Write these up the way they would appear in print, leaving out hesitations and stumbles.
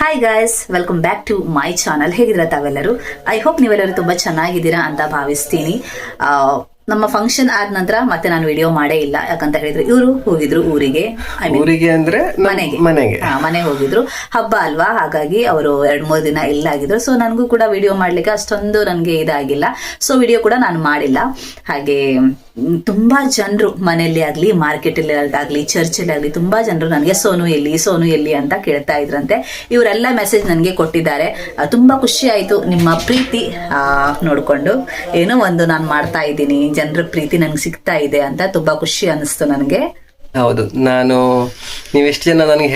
Hi guys, welcome back to my channel. ಹೇಗಿದ್ದೀರಾ ತಾವೆಲ್ಲರೂ? I hope ನೀವೆಲ್ಲರೂ ತುಂಬಾ ಚೆನ್ನಾಗಿದ್ದೀರಾ ಅಂತ ಭಾವಿಸ್ತೀನಿ. ನಮ್ಮ ಫಂಕ್ಷನ್ ಆದ ನಂತರ ಮತ್ತೆ ನಾನು ವಿಡಿಯೋ ಮಾಡೇ ಇಲ್ಲ. ಯಾಕಂತ ಹೇಳಿದ್ರೆ ಇವರು ಹೋಗಿದ್ರು ಊರಿಗೆ ಅಂದ್ರೆ ಮನೆಗೆ ಹೋಗಿದ್ರು. ಹಬ್ಬ ಅಲ್ವಾ, ಹಾಗಾಗಿ ಅವರು 2-3 ದಿನ ಇಲ್ಲ ಆಗಿದ್ರು. ಸೊ ನನಗೂ ಕೂಡ ವಿಡಿಯೋ ಮಾಡ್ಲಿಕ್ಕೆ ಅಷ್ಟೊಂದು ನನಗೆ ಇದಾಗಿಲ್ಲ. ಸೊ ವಿಡಿಯೋ ಕೂಡ ನಾನು ಮಾಡಿಲ್ಲ. ಹಾಗೆ ತುಂಬಾ ಜನರು ಮನೆಯಲ್ಲಿ ಆಗ್ಲಿ, ಮಾರ್ಕೆಟ್ ಅಲ್ಲಿ ಆಗ್ಲಿ, ಚರ್ಚ್ ಅಲ್ಲಿ ಆಗ್ಲಿ ತುಂಬಾ ಜನರು ನನಗೆ ಸೋನು ಎಲ್ಲಿ ಅಂತ ಕೇಳ್ತಾ ಇದ್ರಂತೆ. ಇವರೆಲ್ಲ ಮೆಸೇಜ್ ನನಗೆ ಕೊಟ್ಟಿದ್ದಾರೆ. ತುಂಬಾ ಖುಷಿ ಆಯ್ತು ನಿಮ್ಮ ಪ್ರೀತಿ ನೋಡ್ಕೊಂಡು. ಏನೋ ಒಂದು ನಾನು ಮಾಡ್ತಾ ಇದ್ದೀನಿ, ಜನರ ಪ್ರೀತಿ ನಂಗೆ ಸಿಗ್ತಾ ಇದೆ ಅಂತ ತುಂಬಾ ಖುಷಿ ಅನಿಸ್ತು ನನಗೆ. ಹೌದು, ನೀವೆಷ್ಟು ಜನ ನನಗೆ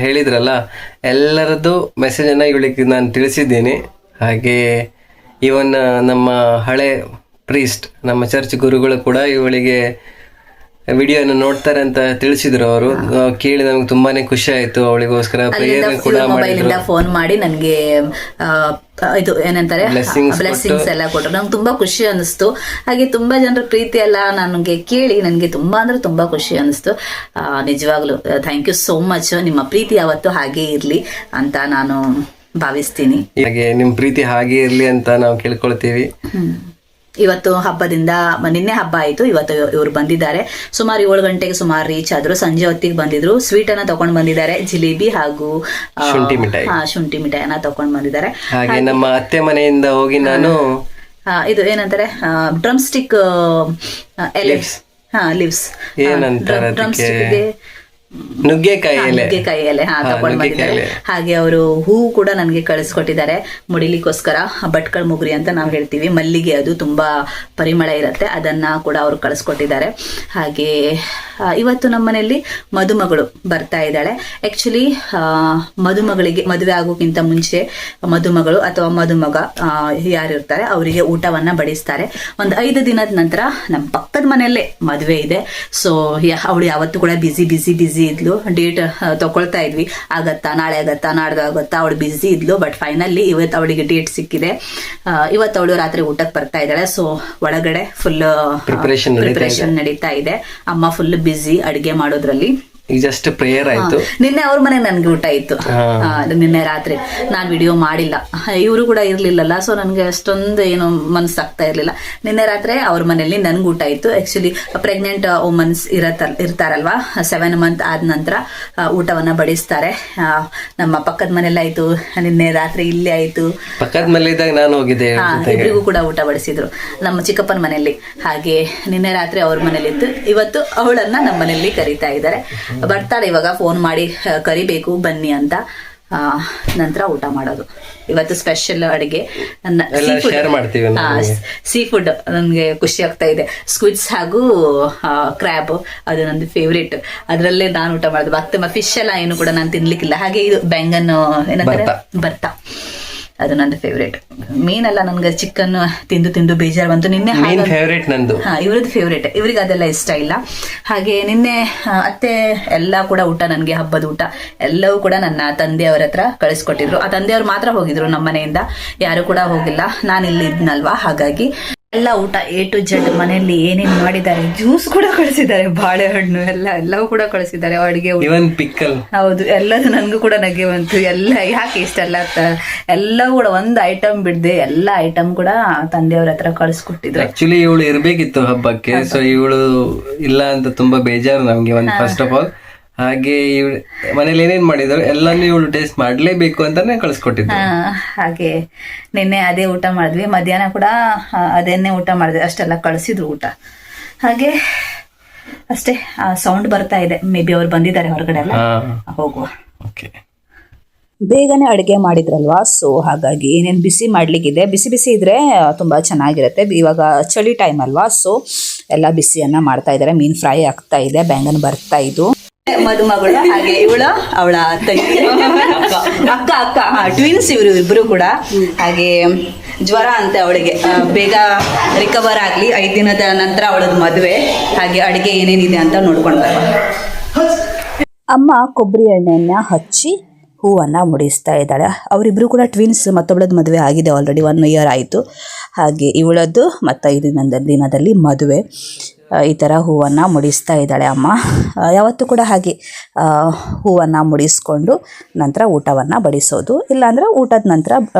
ಹೇಳಿದ್ರಲ್ಲ, ಎಲ್ಲರದ್ದು ಮೆಸೇಜ್ ಅನ್ನ ಇವಳಿಗೆ ನಾನು ತಿಳಿಸಿದ್ದೀನಿ. ಹಾಗೆ ಇವನ್ ನಮ್ಮ ಹಳೆ ಪ್ರೀಸ್ಟ್, ನಮ್ಮ ಚರ್ಚ್ ಗುರುಗಳು ಕೂಡ ಇವಳಿಗೆ ವಿಡಿಯೋನ ನೋಡ್ತಾರೆ ಅಂತ ತಿಳಿಸಿದ್ರು. ಅವರು ಕೇಳಿ ನಮ್ಗೆ ತುಂಬಾನೇ ಖುಷಿ ಆಯ್ತು. ಅವಳಿಗೋಸ್ಕರ ಪ್ರೇಯರ್ ಕೂಡ ಮಾಡಿದ್ರು. ಫೋನ್ ಮಾಡಿ ನನಗೆ ಇದು ಏನಂತಾರೆ ಬ್ಲೆಸ್ಸಿಂಗ್ಸ್ ಎಲ್ಲ ಕೊಟ್ಟರು. ನಂಗೆ ತುಂಬಾ ಖುಷಿ ಅನಿಸ್ತು. ಹಾಗೆ ತುಂಬಾ ಜನರ ಪ್ರೀತಿ ಎಲ್ಲ ನನಗೆ ಕೇಳಿ ನನಗೆ ತುಂಬಾ ಅಂದ್ರೆ ತುಂಬಾ ಖುಷಿ ಅನಿಸ್ತು. ನಿಜವಾಗ್ಲು ಥ್ಯಾಂಕ್ ಯು ಸೋ ಮಚ್. ನಿಮ್ಮ ಪ್ರೀತಿ ಯಾವತ್ತು ಹಾಗೆ ಇರ್ಲಿ ಅಂತ ನಾನು ಭಾವಿಸ್ತೀನಿ. ಹಾಗೆ ನಿಮ್ ಪ್ರೀತಿ ಹಾಗೆ ಇರ್ಲಿ ಅಂತ ನಾವು ಕೇಳ್ಕೊಳ್ತೀವಿ. ಇವತ್ತು ಹಬ್ಬದಿಂದ ನಿನ್ನೆ ಹಬ್ಬ ಆಯ್ತು, ಇವತ್ತು ಇವರು ಬಂದಿದ್ದಾರೆ. ಸುಮಾರು 7 ಗಂಟೆಗೆ ಸುಮಾರು ರೀಚ್ ಆದ್ರು. ಸಂಜೆ ಹೊತ್ತಿಗೆ ಬಂದಿದ್ರು. ಸ್ವೀಟ್ ಅನ್ನ ತಗೊಂಡ್ ಬಂದಿದ್ದಾರೆ, ಜಿಲೇಬಿ ಹಾಗೂ ಶುಂಠಿ ಮಿಠಾಯಿಯನ್ನ ತಗೊಂಡ್ ಬಂದಿದ್ದಾರೆ. ಹಾಗೆ ನಮ್ಮ ಅತ್ತೆ ಮನೆಯಿಂದ ಹೋಗಿ ನಾನು ಇದು ಏನಂತಾರೆ ಡ್ರಮ್ ಸ್ಟಿಕ್ ಎಲೆ, ಲಿವ್ಸ್, ಡ್ರಮ್ ಸ್ಟಿಕ್ಗೆ ನುಗ್ಗೆಕಾಯಿ ಎಲೆ ತಗೊಂಡ್ ಬಂದಿದ್ದಾರೆ. ಹಾಗೆ ಅವರು ಹೂವು ಕೂಡ ನನಗೆ ಕಳಿಸ್ಕೊಟ್ಟಿದ್ದಾರೆ ಮುಡಿಲಿಕ್ಕೋಸ್ಕರ. ಭಟ್ಕಳ ಮುಗುರಿ ಅಂತ ನಾವು ಹೇಳ್ತೀವಿ, ಮಲ್ಲಿಗೆ, ಅದು ತುಂಬಾ ಪರಿಮಳ ಇರುತ್ತೆ, ಅದನ್ನ ಕೂಡ ಅವರು ಕಳಿಸ್ಕೊಟ್ಟಿದ್ದಾರೆ. ಹಾಗೆ ಇವತ್ತು ನಮ್ಮ ಮನೆಯಲ್ಲಿ ಮದುಮಗಳು ಬರ್ತಾ ಇದ್ದಾಳೆ. ಆಕ್ಚುಲಿ ಮದುಮಗಳಿಗೆ ಮದುವೆ ಆಗೋಕ್ಕಿಂತ ಮುಂಚೆ ಮದುಮಗಳು ಅಥವಾ ಮದುಮಗ ಯಾರಿರ್ತಾರೆ ಅವರಿಗೆ ಊಟವನ್ನ ಬಡಿಸ್ತಾರೆ. ಒಂದು 5 ದಿನದ ನಂತರ ನಮ್ಮ ಪಕ್ಕದ ಮನೆಯಲ್ಲೇ ಮದುವೆ ಇದೆ. ಸೊ ಅವಳು ಯಾವತ್ತು ಕೂಡ ಬಿಸಿ ಇದ್ಲು. ಡೇಟ್ ತಗೊಳ್ತಾ ಇದ್ವಿ, ಆಗತ್ತಾ, ನಾಳೆ ಆಗತ್ತಾ, ನಾಡ್ದು ಆಗುತ್ತಾ, ಅವಳು ಬಿಸಿ ಇದ್ಲು. ಬಟ್ ಫೈನಲಿ ಇವತ್ತು ಅವಳಿಗೆ ಡೇಟ್ ಸಿಕ್ಕಿದೆ. ಇವತ್ತು ಅವಳು ರಾತ್ರಿ ಊಟಕ್ಕೆ ಬರ್ತಾ ಇದ್ದಾಳೆ. ಸೊ ಒಳಗಡೆ ಫುಲ್ ಪ್ರಿಪರೇಷನ್ ನಡೀತಾ ಇದೆ. ಅಮ್ಮ ಫುಲ್ ಬಿಸಿ ಅಡಿಗೆ ಮಾಡೋದ್ರಲ್ಲಿ. ಈಗ ಜಸ್ಟ್ ಪ್ರೇಯರ್ ಆಯ್ತು. ನಿನ್ನೆ ಅವ್ರ ಮನೆ ನನ್ಗೆ ಊಟ ಇತ್ತು. ನಿನ್ನೆ ರಾತ್ರಿ ನಾನ್ ವಿಡಿಯೋ ಮಾಡಿಲ್ಲ, ಇವರು ಕೂಡ ಇರ್ಲಿಲ್ಲಲ್ಲ. ಸೊ ನನ್ಗೆ ಅಷ್ಟೊಂದು ಏನು ಮನಸ್ಸಾಗ್ತಾ ಇರ್ಲಿಲ್ಲ. ನಿನ್ನೆ ರಾತ್ರಿ ಅವ್ರ ಮನೆಯಲ್ಲಿ ನನ್ಗೆ ಊಟ ಇತ್ತು. ಆಕ್ಚುಲಿ ಪ್ರೆಗ್ನೆಂಟ್ ವುಮನ್ಸ್ ಇರ್ತಾರಲ್ವಾ, 7 ಮಂತ್ ಆದ ನಂತರ ಊಟವನ್ನ ಬಡಿಸ್ತಾರೆ. ನಮ್ಮ ಪಕ್ಕದ ಮನೆಯಲ್ಲಿ ಆಯ್ತು, ನಿನ್ನೆ ರಾತ್ರಿ ಇಲ್ಲೇ ಆಯ್ತು. ಪಕ್ಕದ ಮನೆಯಿದ್ದಾಗ ನಾನು ಹೋಗಿದ್ದೆ, ಇಬ್ಬರಿಗೂ ಕೂಡ ಊಟ ಬಡಿಸಿದ್ರು ನಮ್ಮ ಚಿಕ್ಕಪ್ಪನ ಮನೆಯಲ್ಲಿ. ಹಾಗೆ ನಿನ್ನೆ ರಾತ್ರಿ ಅವ್ರ ಮನೇಲಿ ಇತ್ತು. ಇವತ್ತು ಅವಳನ್ನ ನಮ್ಮ ಮನೆಯಲ್ಲಿ ಕರೀತಾ ಇದ್ದಾರೆ. ಬರ್ತಾಳೆ ಇವಾಗ, ಫೋನ್ ಮಾಡಿ ಕರಿಬೇಕು ಬನ್ನಿ ಅಂತ. ನಂತರ ಊಟ ಮಾಡೋದು. ಇವತ್ತು ಸ್ಪೆಷಲ್ ಅಡಿಗೆ, ಸೀ ಫುಡ್. ನನ್ಗೆ ಖುಷಿ ಆಗ್ತಾ ಇದೆ. ಸ್ಕ್ವಿಡ್ಸ್ ಹಾಗೂ ಕ್ರ್ಯಾಬ್, ಅದು ನಂದು ಫೇವ್ರೇಟ್. ಅದ್ರಲ್ಲೇ ನಾನು ಊಟ ಮಾಡೋದು. ಮತ್ತೆ ಫಿಶ್ ಎಲ್ಲ ಏನು ಕೂಡ ನಾನು ತಿನ್ಲಿಕ್ಕಿಲ್ಲ. ಹಾಗೆ ಇದು ಬೆಂಗನ್ ಏನಂತಾರೆ ಭರ್ತಾ, ಅದು ನಂದು ಫೇವ್ರೇಟ್. ಮೀನೆಲ್ಲ ನನ್ಗೆ ಚಿಕನ್ ತಿಂದು ಬೇಜಾರು ಬಂತು. ನಿನ್ನೆ ಇವ್ರದ್ದು ಫೇವ್ರೇಟ್, ಇವ್ರಿಗೆ ಅದೆಲ್ಲ ಇಷ್ಟ ಇಲ್ಲ. ಹಾಗೆ ನಿನ್ನೆ ಅತ್ತೆ ಎಲ್ಲ ಕೂಡ ಊಟ, ನನ್ಗೆ ಹಬ್ಬದ ಊಟ ಎಲ್ಲವೂ ಕೂಡ ನನ್ನ ತಂದೆಯವರ ಹತ್ರ ಕಳಿಸ್ಕೊಟ್ಟಿದ್ರು. ಆ ತಂದೆಯವ್ರು ಮಾತ್ರ ಹೋಗಿದ್ರು, ನಮ್ಮ ಮನೆಯಿಂದ ಯಾರು ಕೂಡ ಹೋಗಿಲ್ಲ. ನಾನು ಇಲ್ಲಿ ಇದ್ನಲ್ವಾ, ಹಾಗಾಗಿ ಎಲ್ಲ ಊಟ A to Z ಮನೆಯಲ್ಲಿ ಏನೇನು ಮಾಡಿದ್ದಾರೆ. ಜ್ಯೂಸ್ ಕೂಡ ಕಳಿಸಿದ್ದಾರೆ, ಬಾಳೆಹಣ್ಣು ಎಲ್ಲವೂ ಕೂಡ ಕಳಿಸಿದ್ದಾರೆ. ಅಡಿಗೆ ಪಿಕ್ಕಲ್, ಹೌದು, ಎಲ್ಲದು ನನ್ಗೂ ಕೂಡ ನಗೆ ಬಂತು. ಎಲ್ಲ ಯಾಕೆ ಇಷ್ಟೆಲ್ಲ ಎಲ್ಲವೂ ಕೂಡ ಒಂದು ಐಟಮ್ ಬಿಡದೆ ಎಲ್ಲ ಐಟಮ್ ಕೂಡ ತಂದೆಯವ್ರ ಹತ್ರ ಕಳಿಸ್ಕೊಟ್ಟಿದ್ರು. ಆಕ್ಚುಲಿ ಇವಳು ಇರ್ಬೇಕಿತ್ತು ಹಬ್ಬಕ್ಕೆ. ಸೊ ಇವಳು ಇಲ್ಲ ಅಂತ ತುಂಬಾ ಬೇಜಾರು ನಮ್ಗೆ. ಫಸ್ಟ್ ಆಫ್ ಆಲ್ ಹಾಗೆ ಮನೇಲಿ ಏನೇನ್ ಮಾಡಿದ್ರು ಎಲ್ಲಾನು ಇವಳು ಟೇಸ್ಟ್ ಮಾಡ್ಲೇಬೇಕು ಅಂತಾನೆ ಕಳಿಸ್ಕೊಟ್ಟಿದ್ರು. ಹಾಗೆ ನಿನ್ನೆ ಅದೇ ಊಟ ಮಾಡಿದ್ವಿ. ಮಧ್ಯಾಹ್ನ ಕೂಡ ಅದೇನೆ ಊಟ ಮಾಡಿದ್ವಿ. ಅಷ್ಟೆಲ್ಲ ಕಳಿಸಿದ್ರು ಊಟ. ಹಾಗೆ ಅಷ್ಟೇ, ಸೌಂಡ್ ಬರ್ತಾ ಇದೆ. ಮೇ ಬಿ ಅವ್ರು ಬಂದಿದ್ದಾರೆ ಹೊರಗಡೆ ಎಲ್ಲ, ಹೋಗುವ. ಬೇಗನೆ ಅಡುಗೆ ಮಾಡಿದ್ರಲ್ವಾ, ಸೊ ಹಾಗಾಗಿ ಏನೇನು ಬಿಸಿ ಮಾಡ್ಲಿಕ್ಕಿದೆ. ಬಿಸಿ ಇದ್ರೆ ತುಂಬಾ ಚೆನ್ನಾಗಿರುತ್ತೆ. ಇವಾಗ ಚಳಿ ಟೈಮ್ ಅಲ್ವಾ, ಸೊ ಎಲ್ಲ ಬಿಸಿಯನ್ನ ಮಾಡ್ತಾ ಇದ್ದಾರೆ. ಮೀನ್ ಫ್ರೈ ಆಗ್ತಾ ಇದೆ, ಬೆಂಗನ್ ಬರ್ತಾ ಇದ್ದು. ಮದುಮಗಳು, ಹಾಗೆ ಇವಳು ಅವಳ ತಂಗಿ ಅಕ್ಕ ಟ್ವಿನ್ಸ್ ಇಬ್ರು ಕೂಡ. ಹಾಗೆ ಜ್ವರ ಅಂತೆ ಅವಳಿಗೆ, ಬೇಗ ರಿಕವರ್ ಆಗ್ಲಿ. 5 ದಿನದ ನಂತರ ಅವಳದ್ದು ಮದುವೆ. ಹಾಗೆ ಅಡಿಗೆ ಏನೇನಿದೆ ಅಂತ ನೋಡ್ಕೊಂಡು ಅಮ್ಮ ಕೊಬ್ಬರಿ ಎಣ್ಣೆಯನ್ನ ಹಚ್ಚಿ ಹೂವನ್ನು ಮುಡಿಸ್ತಾ ಇದ್ದಾಳೆ. ಅವರಿಬ್ಬರು ಕೂಡ ಟ್ವಿನ್ಸ್. ಮತ್ತೊಬ್ಬಳದ್ದು ಮದುವೆ ಆಗಿದೆ ಆಲ್ರೆಡಿ, 1 ಇಯರ್ ಆಯಿತು. ಹಾಗೆ ಇವಳದ್ದು ಮತ್ತು 5 ದಿನದಲ್ಲಿ ಮದುವೆ. ಈ ಥರ ಹೂವನ್ನು ಮುಡಿಸ್ತಾ ಇದ್ದಾಳೆ ಅಮ್ಮ. ಯಾವತ್ತೂ ಕೂಡ ಹಾಗೆ ಹೂವನ್ನು ಮುಡಿಸ್ಕೊಂಡು ನಂತರ ಊಟವನ್ನು ಬಡಿಸೋದು, ಇಲ್ಲಾಂದರೆ ಊಟದ ನಂತರ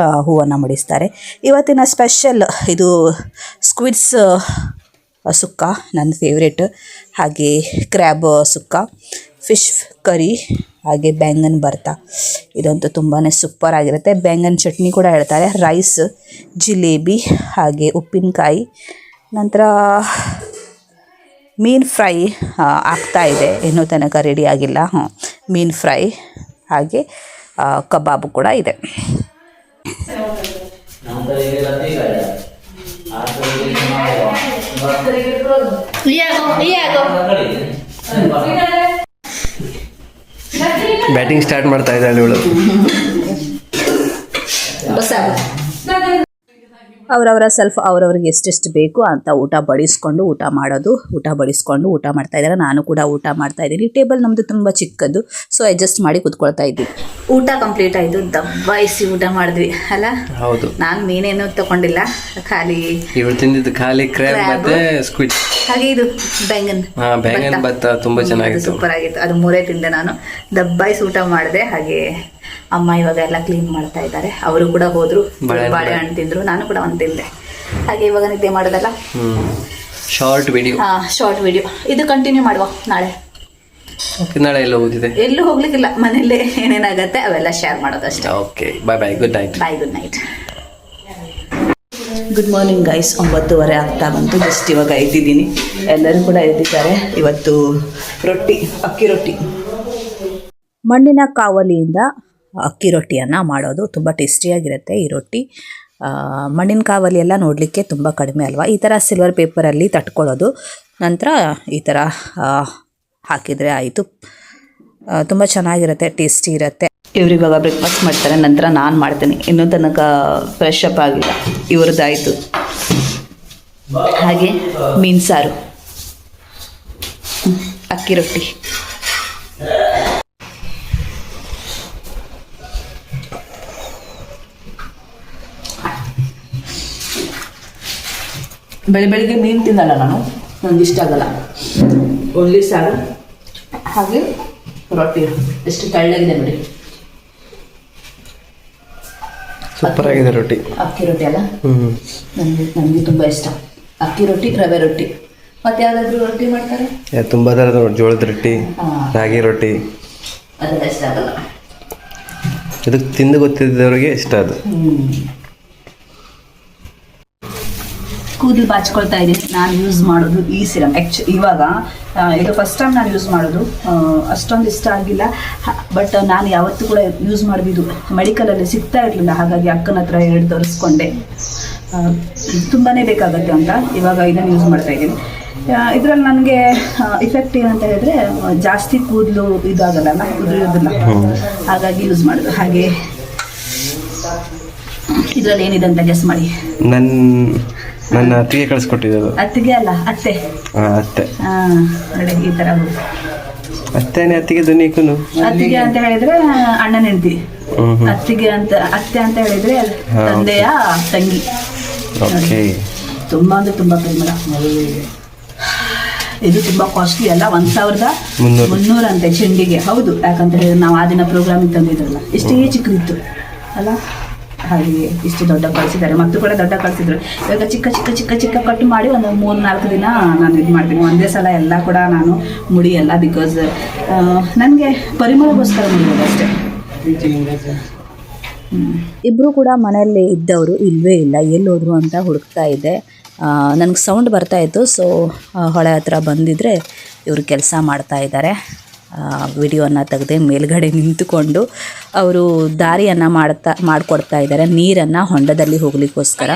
ಹೂವನ್ನು ಮುಡಿಸ್ತಾರೆ. ಇವತ್ತಿನ ಸ್ಪೆಷಲ್ ಇದು ಸ್ಕ್ವಿಡ್ಸ್ ಸುಕ್ಕ, ನನ್ನ ಫೇವ್ರೇಟ್. ಹಾಗೆ ಕ್ರ್ಯಾಬ್ ಸುಕ್ಕ, ಫಿಶ್ ಕರಿ, ಹಾಗೆ ಬ್ಯಾಂಗನ್ ಭರ್ತಾ, ಇದಂತೂ ತುಂಬಾ ಸೂಪರ್ ಆಗಿರುತ್ತೆ. ಬ್ಯಾಂಗನ್ ಚಟ್ನಿ ಕೂಡ ಹೇಳ್ತಾರೆ, ರೈಸ್, ಜಿಲೇಬಿ, ಹಾಗೆ ಉಪ್ಪಿನಕಾಯಿ. ನಂತರ ಮೀನು ಫ್ರೈ ಆಗ್ತಾ ಇದೆ, ಇನ್ನೂ ತನಕ ರೆಡಿ ಆಗಿಲ್ಲ. ಮೀನು ಫ್ರೈ ಹಾಗೆ ಕಬಾಬು ಕೂಡ ಇದೆ. ಬ್ಯಾಟಿಂಗ್ ಸ್ಟಾರ್ಟ್ ಮಾಡ್ತಾ ಇದ್ದಾಳೆ ಇವಳು. ಅವರವರ ಅವ್ರವ್ರಿಗೆ ಎಷ್ಟೆಷ್ಟು ಬೇಕು ಅಂತ ಊಟ ಬಡಿಸ್ಕೊಂಡು ಊಟ ಮಾಡೋದು. ಊಟ ಬಡಿಸ್ಕೊಂಡು ಊಟ ಮಾಡ್ತಾ ಇದ್ದಾರೆ. ನಾನು ಕೂಡ ಊಟ ಮಾಡ್ತಾ ಇದ್ದೀನಿ. ಟೇಬಲ್ ನಮ್ಮದು ತುಂಬ ಚಿಕ್ಕದು, ಸೊ ಅಡ್ಜಸ್ಟ್ ಮಾಡಿ ಕೂತ್ಕೊಳ್ತಾ ಇದ್ವಿ. ಊಟ ಕಂಪ್ಲೀಟ್ ಆಯಿತು, ದಬ್ಬಾಯಿಸಿ ಊಟ ಮಾಡಿದ್ವಿ ಅಲ್ಲ. ಹೌದು, ನಾನು ಮೀನೇನು ತಗೊಂಡಿಲ್ಲ, ಖಾಲಿ ಇವಳು ತಿಂದಿದ್ದು ಖಾಲಿ ಕ್ರ್ಯಾಬ್ ಮತ್ತೆ ಸ್ಕ್ವಿಡ್. ಹಾಗೆ ಇದು ಬ್ಯಾಂಗನ್ ಭತ್ತ ತುಂಬಾ ಚೆನ್ನಾಗಿತ್ತು, ಸೂಪರ್ ಆಗಿತ್ತು. ಅದು 3 ತಿಂದೆ ನಾನು, ದಬ್ಬಾಯಿಸಿ ಊಟ ಮಾಡಿದೆ. ಹಾಗೆ ಅಮ್ಮ ಇವಾಗ ಎಲ್ಲ ಕ್ಲೀನ್ ಮಾಡ್ತಾ ಇದ್ದಾರೆ. ಅವರು ಕೂಡ ಹೋದ್ರು, ಬಾಳೆಹಣ್ಣು ತಿಂದ್ರು, ನಾನು ಕೂಡ ಒಂದು ತಿಂದೆ. ಹಾಗೆ ಇವಾಗ ನಿದ್ದೆ ಮಾಡೋದಲ್ಲ, ಶಾರ್ಟ್ ವಿಡಿಯೋ ಇದು ಕಂಟಿನ್ಯೂ ಮಾಡುವ ನಾಳೆ. ನಾಳೆ ಎಲ್ಲ ಓದಿದೆ, ಎಲ್ಲೂ ಹೋಗ್ಲಿಕ್ಕಿಲ್ಲ, ಮನೆಯಲ್ಲೇ ಏನೇನಾಗತ್ತೆ ಅವೆಲ್ಲ ಶೇರ್ ಮಾಡೋದಷ್ಟೇ. Okay, bye, good night. Good night. Good morning guys. 9:30 ಆಗ್ತಾ ಬಂತು. ಜಸ್ಟ್ ಇವಾಗ ಎದ್ದಿದ್ದೀನಿ, ಎಲ್ಲರೂ ಕೂಡ ಎದ್ದಿದ್ದಾರೆ. ಇವತ್ತು ರೊಟ್ಟಿ, ಅಕ್ಕಿ ರೊಟ್ಟಿ, ಮಣ್ಣಿನ ಕಾವಲಿಯಿಂದ ಅಕ್ಕಿ ರೊಟ್ಟಿಯನ್ನು ಮಾಡೋದು. ತುಂಬ ಟೇಸ್ಟಿಯಾಗಿರುತ್ತೆ ಈ ರೊಟ್ಟಿ. ಮಣ್ಣಿನ ಕಾವಲಿ ಎಲ್ಲ ನೋಡಲಿಕ್ಕೆ ತುಂಬ ಕಡಿಮೆ ಅಲ್ವಾ. ಈ ಥರ ಸಿಲ್ವರ್ ಪೇಪರಲ್ಲಿ ತಟ್ಕೊಳ್ಳೋದು, ನಂತರ ಈ ಥರ ಹಾಕಿದರೆ ಆಯಿತು. ತುಂಬ ಚೆನ್ನಾಗಿರುತ್ತೆ, ಟೇಸ್ಟಿ ಇರುತ್ತೆ. ಇವ್ರು ಇವಾಗ ಬ್ರೇಕ್ಫಾಸ್ಟ್ ಮಾಡ್ತಾರೆ, ನಂತರ ನಾನು ಮಾಡ್ತೀನಿ. ಇನ್ನೂ ತನಕ ಫ್ರೆಶ್ ಅಪ್ ಆಗಿಲ್ಲ, ಇವ್ರದ್ದಾಯಿತು. ಹಾಗೆ ಮೀನು ಸಾರು, ಅಕ್ಕಿ ರೊಟ್ಟಿ. ಬೆಳಿಗ್ಗೆ ಮೀನು ತಿನ್ನಲ್ಲ ನಾನು, ನನಗೆ ಇಷ್ಟ ಆಗಲ್ಲ. ಓನ್ಲಿ ಸಾರು ಹಾಗೆ ರೊಟ್ಟಿ. ಎಷ್ಟು ತೆಳ್ಳಗಿದೆ ನೋಡಿ, ಸೂಪರ್ ಆಗಿದೆ ರೊಟ್ಟಿ. ಅಕ್ಕಿ ರೊಟ್ಟಿ ಅಲ್ಲ, ನನಗೆ ತುಂಬ ಇಷ್ಟ. ಅಕ್ಕಿ ರೊಟ್ಟಿ, ರವೆ ರೊಟ್ಟಿ, ಮತ್ತೆ ಯಾವ್ದಾದ್ರು ರೊಟ್ಟಿ ಮಾಡ್ತಾರೆ, ತುಂಬಾ ಥರದ ಜೋಳದ ರೊಟ್ಟಿ, ರಾಗಿ ರೊಟ್ಟಿ, ಅದೆಲ್ಲ ಇಷ್ಟ ಆಗಲ್ಲ. ಇದಕ್ಕೆ ತಿಂದು ಗೊತ್ತಿದ್ದವರಿಗೆ ಇಷ್ಟ ಅದು. ಕೂದಲು ಬಾಚ್ಕೊಳ್ತಾ ಇದ್ದೀನಿ. ನಾನು ಯೂಸ್ ಮಾಡೋದು ಈ ಸಿರಮ್. ಇವಾಗ ಇದು ಫಸ್ಟ್ ಟೈಮ್ ನಾನು ಯೂಸ್ ಮಾಡೋದು. ಅಷ್ಟೊಂದು ಇಷ್ಟ ಆಗಿಲ್ಲ, ಬಟ್ ನಾನು ಯಾವತ್ತೂ ಕೂಡ ಯೂಸ್ ಮಾಡಿದ್ದು ಮೆಡಿಕಲಲ್ಲಿ ಸಿಗ್ತಾ ಇರಲಿಲ್ಲ. ಹಾಗಾಗಿ ಅಕ್ಕನ ಹತ್ರ 2 ತರಿಸ್ಕೊಂಡೆ. ತುಂಬಾ ಬೇಕಾಗುತ್ತೆ ಅಂತ ಇವಾಗ ಇದನ್ನು ಯೂಸ್ ಮಾಡ್ತಾ ಇದ್ದೀನಿ. ಇದರಲ್ಲಿ ನನಗೆ ಇಫೆಕ್ಟ್ ಏನಂತ ಹೇಳಿದ್ರೆ, ಜಾಸ್ತಿ ಕೂದಲು ಇದಾಗಲ್ಲ, ಉದುರಿಯೋದಿಲ್ಲ, ಹಾಗಾಗಿ ಯೂಸ್ ಮಾಡೋದು. ಹಾಗೆ ಇದರಲ್ಲಿ ಏನಿದೆ ಅಂತ ಗೆಸ್ ಮಾಡಿ. ನನ್ನ ಅತ್ತಿಗೆ ಕಳಿಸ್ಕೊಟ್ಟಿದ್ದು. ಅತ್ತಿಗೆ ಅಲ್ಲ, ಅತ್ತೆ. ನೋಡಿ ಈ ತರ ಅತ್ತಿಗೆ ಧ್ವನಿಕೂನು. ಅತ್ತಿಗೆ ಅಂತ ಹೇಳಿದ್ರೆ ಅಣ್ಣನ ಹೆಂಡತಿ, ಅತ್ತಿಗೆ ಅಂತ ಅತ್ತೆ ಅಂತ ಹೇಳಿದ್ರೆ ತಂದೆಯ ತಂಗಿ. ತುಂಬಾ ಅಂದ್ರೆ ತುಂಬಾ ಪರಿಮಳ. ಇದು ತುಂಬಾ ಕಾಸ್ಟ್ಲಿ ಅಲ್ಲ, 1300 ಅಂತೆ ಚೆಂಡಿಗೆ. ಹೌದು, ಯಾಕಂತ ಹೇಳಿದ್ರೆ ನಾವು ಆ ದಿನ ಪ್ರೋಗ್ರಾಮಿಗೆ ತಂದಿದ್ರಲ್ಲ, ಇಷ್ಟೇ ಚಿಕ್ಕದಿತ್ತು ಅಲ್ಲ, ಹಾಗೆ ಇಷ್ಟು ದೊಡ್ಡ ಕಳಿಸಿದ್ದಾರೆ. ಮತ್ತು ಕೂಡ ದೊಡ್ಡ ಕಳಿಸಿದ್ರು. ಇವಾಗ ಚಿಕ್ಕ ಚಿಕ್ಕ ಚಿಕ್ಕ ಚಿಕ್ಕ ಕಟ್ ಮಾಡಿ ಒಂದು 3-4 ದಿನ ನಾನು ಇದು ಮಾಡ್ತೀನಿ. ಒಂದೇ ಸಲ ಎಲ್ಲ ಕೂಡ ನಾನು ಮುಡಿಯಲ್ಲ, ಬಿಕಾಸ್ ನನಗೆ ಪರಿಮಳಗೋಸ್ಕರ ಮುಡಿಯೋದು ಅಷ್ಟೇ. ಇಬ್ಬರು ಕೂಡ ಮನೆಯಲ್ಲೇ ಇದ್ದವರು ಇಲ್ಲವೇ ಇಲ್ಲ, ಎಲ್ಲೋದ್ರು ಅಂತ ಹುಡುಕ್ತಾ ಇದ್ದೆ. ನನಗೆ ಸೌಂಡ್ ಬರ್ತಾ ಇತ್ತು. ಸೊ ಹೊಳೆ ಹತ್ರ ಬಂದಿದ್ದರೆ ಇವರು ಕೆಲಸ ಮಾಡ್ತಾ ಇದ್ದಾರೆ. ವಿಡಿಯೋನ ತೆಗೆದೆ ಮೇಲ್ಗಡೆ ನಿಂತುಕೊಂಡು ಅವರು ದಾರಿಯನ್ನು ಮಾಡಿಕೊಡ್ತಾ ಇದ್ದಾರೆ, ನೀರನ್ನು ಹೊಂಡದಲ್ಲಿ ಹೋಗ್ಲಿಕ್ಕೋಸ್ಕರ.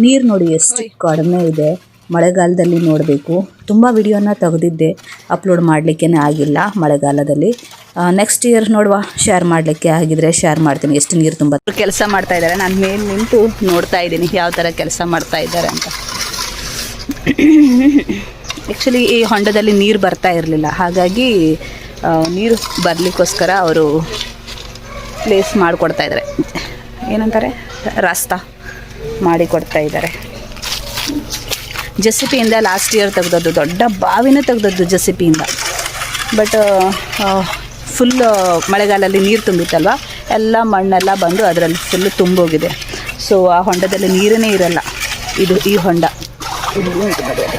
ನೀರು ನೋಡಿ ಎಷ್ಟು ಕಡಿಮೆ ಇದೆ, ಮಳೆಗಾಲದಲ್ಲಿ ನೋಡಬೇಕು. ತುಂಬ ವಿಡಿಯೋನ ತೆಗೆದಿದ್ದೆ, ಅಪ್ಲೋಡ್ ಮಾಡಲಿಕ್ಕೇ ಆಗಿಲ್ಲ ಮಳೆಗಾಲದಲ್ಲಿ. ನೆಕ್ಸ್ಟ್ ಇಯರ್ ನೋಡುವ, ಶೇರ್ ಮಾಡಲಿಕ್ಕೆ ಆಗಿದ್ರೆ ಶೇರ್ ಮಾಡ್ತೀನಿ. ಎಷ್ಟು ನೀರು ತುಂಬ ಕೆಲಸ ಮಾಡ್ತಾ ಇದ್ದಾರೆ. ನಾನು ಮೇಲೆ ನಿಂತು ನೋಡ್ತಾ ಇದ್ದೀನಿ ಯಾವ ಥರ ಕೆಲಸ ಮಾಡ್ತಾ ಇದ್ದಾರೆ ಅಂತ. ಆ್ಯಕ್ಚುಲಿ ಈ ಹೊಂಡದಲ್ಲಿ ನೀರು ಬರ್ತಾ ಇರಲಿಲ್ಲ, ಹಾಗಾಗಿ ನೀರು ಬರಲಿಕ್ಕೋಸ್ಕರ ಅವರು ಪ್ಲೇಸ್ ಮಾಡಿಕೊಡ್ತಾ ಇದ್ದಾರೆ, ಏನಂತಾರೆ, ರಾಸ್ತಾ ಮಾಡಿಕೊಡ್ತಾ ಇದ್ದಾರೆ. ಜೆಸಿಪಿಯಿಂದ ಲಾಸ್ಟ್ ಇಯರ್ ತೆಗ್ದದ್ದು, ದೊಡ್ಡ ಬಾವಿನೇ ತೆಗ್ದದ್ದು ಜೆಸಿಪಿಯಿಂದ. ಬಟ್ ಫುಲ್ ಮಳೆಗಾಲದಲ್ಲಿ ನೀರು ತುಂಬಿತ್ತಲ್ವ, ಎಲ್ಲ ಮಣ್ಣೆಲ್ಲ ಬಂದು ಅದರಲ್ಲಿ ಫುಲ್ಲು ತುಂಬೋಗಿದೆ. ಸೊ ಆ ಹೊಂಡದಲ್ಲಿ ನೀರೇ ಇರಲ್ಲ. ಇದು ಈ ಹೊಂಡ ಇದು ಉಂಟು ನೋಡಿ ಅದು.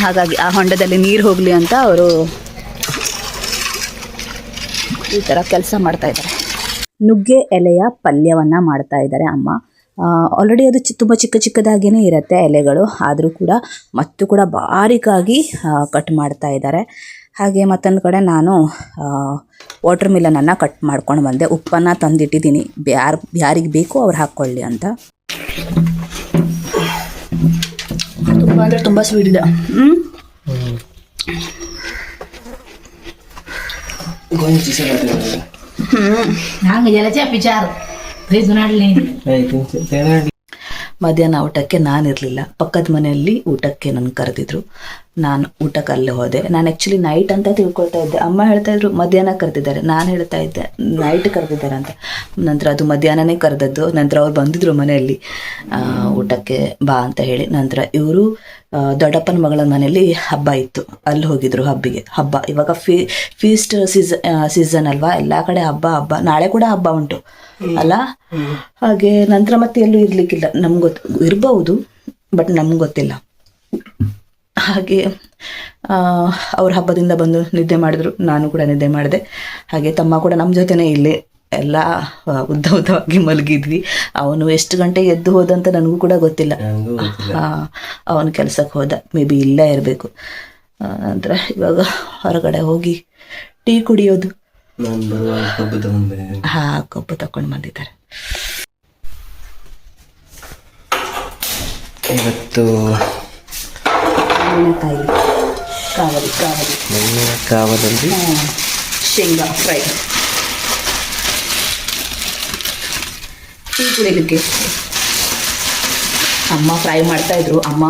ಹಾಗಾಗಿ ಆ ಹೊಂಡದಲ್ಲಿ ನೀರು ಹೋಗಲಿ ಅಂತ ಅವರು ಈ ಥರ ಕೆಲಸ ಮಾಡ್ತಾಯಿದ್ದಾರೆ. ನುಗ್ಗೆ ಎಲೆಯ ಪಲ್ಯವನ್ನು ಮಾಡ್ತಾ ಇದ್ದಾರೆ ಅಮ್ಮ. ಆಲ್ರೆಡಿ ಅದು ತುಂಬ ಚಿಕ್ಕದಾಗಿಯೇ ಇರುತ್ತೆ ಎಲೆಗಳು, ಆದರೂ ಕೂಡ ಮತ್ತು ಕೂಡ ಬಾರೀಕಾಗಿ ಕಟ್ ಮಾಡ್ತಾ ಇದ್ದಾರೆ. ಹಾಗೆ ಮತ್ತೊಂದು ಕಡೆ ನಾನು ವಾಟರ್ ಮಿಲನನ್ನು ಕಟ್ ಮಾಡ್ಕೊಂಡು ಬಂದೆ. ಉಪ್ಪನ್ನು ತಂದಿಟ್ಟಿದ್ದೀನಿ, ಯಾರಿಗೆ ಬೇಕೋ ಅವ್ರು ಹಾಕ್ಕೊಳ್ಳಿ ಅಂತ. ತುಂಬ ಅಂದರೆ ತುಂಬ ಸ್ವೀಟ್ ಇದೆ. ಮಧ್ಯಾಹ್ನ ಊಟಕ್ಕೆ ನಾನಿರಲಿಲ್ಲ, ಪಕ್ಕದ ಮನೆಯಲ್ಲಿ ಊಟಕ್ಕೆ ನನ್ನ ಕರೆದಿದ್ರು. ನಾನು ಊಟಕ್ಕೆ ಅಲ್ಲೇ ಹೋದೆ. ನಾನು ಆ್ಯಕ್ಚುಲಿ ನೈಟ್ ಅಂತ ತಿಳ್ಕೊಳ್ತಾ ಇದ್ದೆ. ಅಮ್ಮ ಹೇಳ್ತಾ ಇದ್ರು ಮಧ್ಯಾಹ್ನ ಕರೆದಿದ್ದಾರೆ, ನಾನು ಹೇಳ್ತಾ ಇದ್ದೆ ನೈಟ್ ಕರೆದಿದ್ದಾರೆ ಅಂತ. ನಂತರ ಅದು ಮಧ್ಯಾಹ್ನನೇ ಕರೆದದ್ದು. ನಂತರ ಅವ್ರು ಬಂದಿದ್ರು ಮನೆಯಲ್ಲಿ ಊಟಕ್ಕೆ ಬಾ ಅಂತ ಹೇಳಿ. ನಂತರ ಇವರು ದೊಡ್ಡಪ್ಪನ ಮಗಳ ಮನೆಯಲ್ಲಿ ಹಬ್ಬ ಇತ್ತು, ಅಲ್ಲಿ ಹೋಗಿದ್ರು ಹಬ್ಬ. ಇವಾಗ ಫೀಸ್ಟ್ ಸೀಸನ್ ಅಲ್ವಾ, ಎಲ್ಲ ಕಡೆ ಹಬ್ಬ. ನಾಳೆ ಕೂಡ ಹಬ್ಬ ಉಂಟು ಅಲ್ಲ. ಹಾಗೆ ನಂತರ ಮತ್ತೆ ಎಲ್ಲೂ ಇರ್ಲಿಕ್ಕಿಲ್ಲ. ನಮ್ಗೆ ಇರ್ಬಹುದು, ಬಟ್ ನಮ್ಗೆ ಗೊತ್ತಿಲ್ಲ. ಹಾಗೆ ಅವ್ರ ಹಬ್ಬದಿಂದ ಬಂದು ನಿದ್ದೆ ಮಾಡಿದ್ರು, ನಾನು ಕೂಡ ನಿದ್ದೆ ಮಾಡಿದೆ. ಹಾಗೆ ತಮ್ಮ ಕೂಡ ನಮ್ಮ ಜೊತೆನೇ ಇಲ್ಲೇ ಎಲ್ಲ ಉದ್ದವಾಗಿ ಮಲಗಿದ್ವಿ. ಅವನು ಎಷ್ಟು ಗಂಟೆಗೆ ಎದ್ದು ಹೋದಂತ ನನಗೂ ಕೂಡ ಗೊತ್ತಿಲ್ಲ. ಅವನು ಕೆಲಸಕ್ಕೆ ಹೋದ, ಮೇ ಬಿ ಇಲ್ಲೇ ಇರಬೇಕು. ನಂತರ ಇವಾಗ ಹೊರಗಡೆ ಹೋಗಿ ಟೀ ಕುಡಿಯೋದು. ಕಬ್ಬು ತಕೊಂಡು ಬಂದಿದ್ದಾರೆ. ಇವತ್ತು ಕಾವಲಲ್ಲಿ ಶೇಂಗಾ ಫ್ರೈ, ಟೀ ಕುಡಿಲಿಕ್ಕೆ ಅಮ್ಮ ಫ್ರೈ ಮಾಡ್ತಾ ಇದ್ರು. ಅಮ್ಮ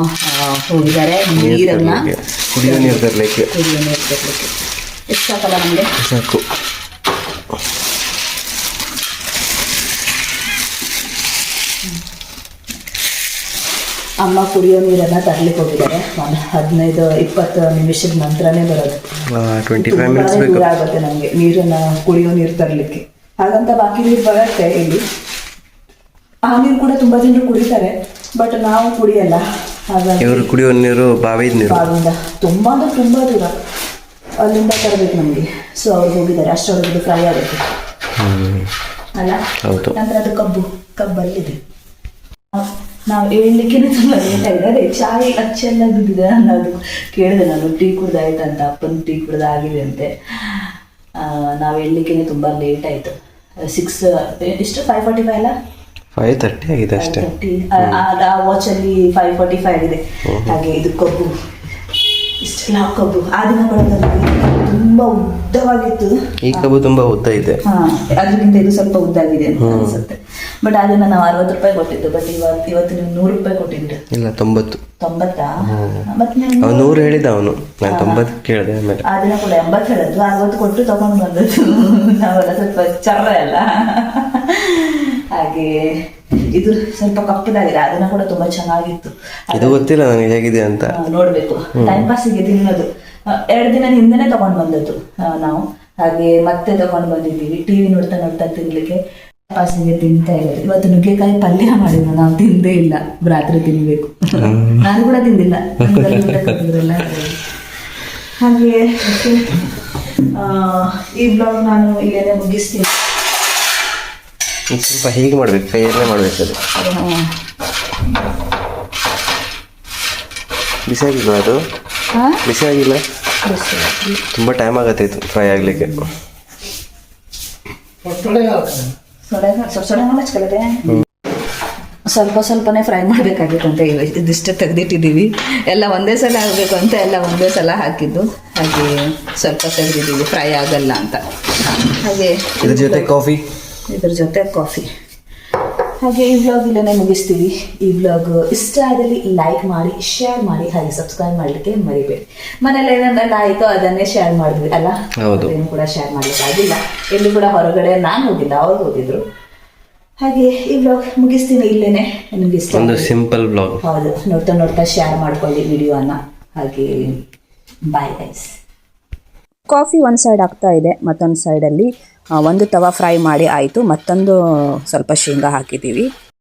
ಹೋಗಿದ್ದಾರೆ ನೀರನ್ನ ಕುಡಿಯೋ ನೀರು ತರಲಿಕ್ಕೆ. ಎಷ್ಟು ಸಾಕಲ್ಲ ನಮಗೆ? ಸಾಕು. ಅಮ್ಮ ಕುಡಿಯೋ ನೀರನ್ನ ತರ್ಲಿಕ್ಕೆ ಹೋಗಿದ್ದಾರೆ. ಒಂದು 15-20 ನಿಮಿಷದ ನಂತರನೇ ಬರೋದು. 25 ಮಿನಿಟ್ಸ್ ದೂರ ಆಗುತ್ತೆ ನಮಗೆ ನೀರನ್ನ, ಕುಡಿಯೋ ನೀರು ತರಲಿಕ್ಕೆ. ಹಾಗಂತ ಬಾಕಿ ನೀರು ಬರುತ್ತೆ ಇಲ್ಲಿ. ಆ ನೀರು ಕೂಡ ತುಂಬಾ ಜನರು ಕುಡಿತಾರೆ, ಬಟ್ ನಾವು ಕುಡಿಯಲ್ಲ. ಹಾಗಾಗಿ ಇವರು ಕುಡಿಯೋ ನೀರು ಬಾವಿಯಿಂದ ತುಂಬಾ ಅಂದ್ರೆ ತುಂಬಾ ದೂರ, ಅಲ್ಲಿಂದ ತರಬೇಕು ನಮಗೆ. ಸೊ ಅವ್ರು ಹೋಗಿದ್ದಾರೆ, ಅಷ್ಟೊಳಗೆ ಫ್ರೈ ಆಗುತ್ತೆ ಅಲ್ಲ. ನಂತರ ಅದು ಕಬ್ಬಲ್ಲಿದೆ. ನಾವು ಹೇಳಲಿಕ್ಕೆ ತುಂಬ ಲೇಟ್ ಆಗಿದೆ. ಅದೇ ಚಾಯ್ ಅಚ್ಚೆಲ್ಲ ಬಿದ್ದಿದೆ ಅನ್ನೋದು ಕೇಳಿದೆ ನಾನು. ಟೀ ಕುಡ್ದಾಯ್ತಂತ, ಅಪ್ಪನ ಟೀ ಕುಡ್ದಾಗಿದೆ ಅಂತೆ. ನಾವು ಹೇಳಲಿಕ್ಕೆ ತುಂಬ ಲೇಟ್ ಆಯಿತು. 5:45 ಅಲ್ಲ, 5:30 ಆಗಿದೆ ಅಷ್ಟೇ. ಆ ವಾಚಲ್ಲಿ 5:45 ಆಗಿದೆ. ಹಾಗೆ ಇದು ಕಬ್ಬು, ಇಷ್ಟೆಲ್ಲ ಕಬ್ಬು ಆ ದಿನಗಳಲ್ಲಿ ತುಂಬ ಉದ್ದವಾಗಿತ್ತು. ಈ ಕಬ್ಬು ತುಂಬ ಉದ್ದ ಇದೆ. ಅದಕ್ಕಿಂತ ಇದು ಸ್ವಲ್ಪ ಉದ್ದಾಗಿದೆ ಅಂತ ಅನ್ಸುತ್ತೆ. ಬಟ್ ಅದನ್ನ ನಾವು 60 ರೂಪಾಯಿ ಕೊಟ್ಟಿದ್ದು. ಬಟ್ ಇವತ್ತು ನೀವು 100 ರೂಪಾಯಿ ಕೊಟ್ಟಿದ್ದೀರ. ಇಲ್ಲ, 90. 90? ಮತ್ತೆ 100 ಹೇಳಿದ ಅವನು, ನಾನು 90 ಕೇಳಿದೆ. ಆಮೇಲೆ ಆ ದಿನ ಕೂಡ 80 ಹೇಳಿದ್ರು, 60 ಕೊಟ್ಟು ತಗೊಂಡು ಬಂದದ್ದು. ನಾವೆಲ್ಲ ಸ್ವಲ್ಪ ಚರ್ರ ಅಲ್ಲ. ಹಾಗೆ ಇದು ಸ್ವಲ್ಪ ಕಪ್ಪದಾಗಿದೆ. ಅದನ್ನ ಕೂಡ ತುಂಬಾ ಚೆನ್ನಾಗಿತ್ತು. ಇದು ಗೊತ್ತಿಲ್ಲ ನನಗೆ ಹೇಗಿದೆ ಅಂತ. ನೋಡ್ಬೇಕು, ಟೈಮ್ ಪಾಸಿಗೆ ತಿನ್ನೋದು. 2 ದಿನ ಹಿಂದೆನೆ ತಗೊಂಡು ಬಂದದ್ದು ನಾವು. ಹಾಗೆ ಮತ್ತೆ ತಗೊಂಡು ಬಂದಿದ್ದೀವಿ, ಟಿವಿ ನೋಡ್ತಾ ನೋಡ್ತಾ ತಿನ್ಲಿಕ್ಕೆ. ಪಾಸಿಗೆ ತಿಂತಾ ಇರೋದು. ಇವತ್ತು ನುಗ್ಗೆಕಾಯಿ ಪಲ್ಯ ಮಾಡಿದ್ರು, ನಾವು ತಿಂದೇ ಇಲ್ಲ. ರಾತ್ರಿ ತಿನ್ಬೇಕು. ನಾನು ಕೂಡ ತಿಂದಿಲ್ಲ. ಹಾಗೆ ಈ ಬ್ಲಾಗ್ ನಾನು ಇಲ್ಲೇನೆ ಮುಗಿಸ್ತೀನಿ. ಸ್ವಲ್ಪ ಹೀಗೆ ಮಾಡ್ಬೇಕು, ಕೈಯಲ್ಲೇ ಮಾಡ್ಬೇಕು. ಅದು ಬಿಸಿ ಆಗಿಲ್ಲ, ಅದು ಬಿಸಿ ಆಗಿಲ್ಲ. ತುಂಬ ಟೈಮ್ ಆಗತ್ತೆ ಇದು ಫ್ರೈ ಆಗಲಿಕ್ಕೆ. ಸ್ವಲ್ಪ ಸ್ವಲ್ಪನೇ ಫ್ರೈ ಮಾಡಬೇಕಾಗಿತ್ತು ಅಂತ ಇದಿಷ್ಟೇ ತೆಗೆದಿಟ್ಟಿದ್ದೀವಿ. ಎಲ್ಲ ಒಂದೇ ಸಲ ಆಗಬೇಕು ಅಂತ ಎಲ್ಲ ಒಂದೇ ಸಲ ಹಾಕಿದ್ದು. ಹಾಗೆ ಸ್ವಲ್ಪ ತೆಗೆದಿದ್ದೀವಿ, ಫ್ರೈ ಆಗಲ್ಲ ಅಂತ. ಹಾಗೆ ಇದ್ರ ಜೊತೆ ಕಾಫಿ. ಹಾಗೆ ಈ ವ್ಲಾಗ್ ಇಲ್ಲೇ ಮುಗಿಸ್ತೀವಿ. ಈ ವ್ಲಾಗ್ ಇಷ್ಟ ಆದಲ್ಲಿ ಲೈಕ್ ಮಾಡಿ, ಶೇರ್ ಮಾಡಿ, ಹಾಗೆ ಸಬ್ಸ್ಕ್ರೈಬ್ ಮಾಡಲಿಕ್ಕೆ ಮರಿಬೇಡಿ. ಮನೇಲಿ ಏನೆಲ್ಲ ಆಯಿತು ಅದನ್ನೇ ಶೇರ್ ಮಾಡಿದ್ವಿ ಅಲ್ಲ. ಏನು ಕೂಡ ಶೇರ್ ಮಾಡಲಿಕ್ಕೆ ಆಗಿಲ್ಲ. ಎಲ್ಲಿ ಕೂಡ ಹೊರಗಡೆ ನಾನು ಹೋಗಿಲ್ಲ, ಅವ್ರು ಹೋಗಿದ್ರು. ಹಾಗೆ ಈ ವ್ಲಾಗ್ ಮುಗಿಸ್ತೀನಿ ಇಲ್ಲೇನೆ. ನಿಮ್ಗೆ ಇಷ್ಟ ಒಂದು ಸಿಂಪಲ್ ಬ್ಲಾಗ್. ಹೌದು, ನೋಡ್ತಾ ನೋಡ್ತಾ ಶೇರ್ ಮಾಡ್ಕೊಳ್ಳಿ ವಿಡಿಯೋನ. ಹಾಗೆ ಬಾಯ್ ಗೈಸ್. ಕಾಫಿ ಒಂದು ಸೈಡ್ ಆಗ್ತಾ ಇದೆ, ಮತ್ತೊಂದು ಸೈಡಲ್ಲಿ ಒಂದು ತವಾ ಫ್ರೈ ಮಾಡಿ ಆಯಿತು, ಮತ್ತೊಂದು ಸ್ವಲ್ಪ ಶೇಂಗಾ ಹಾಕಿದ್ದೀವಿ.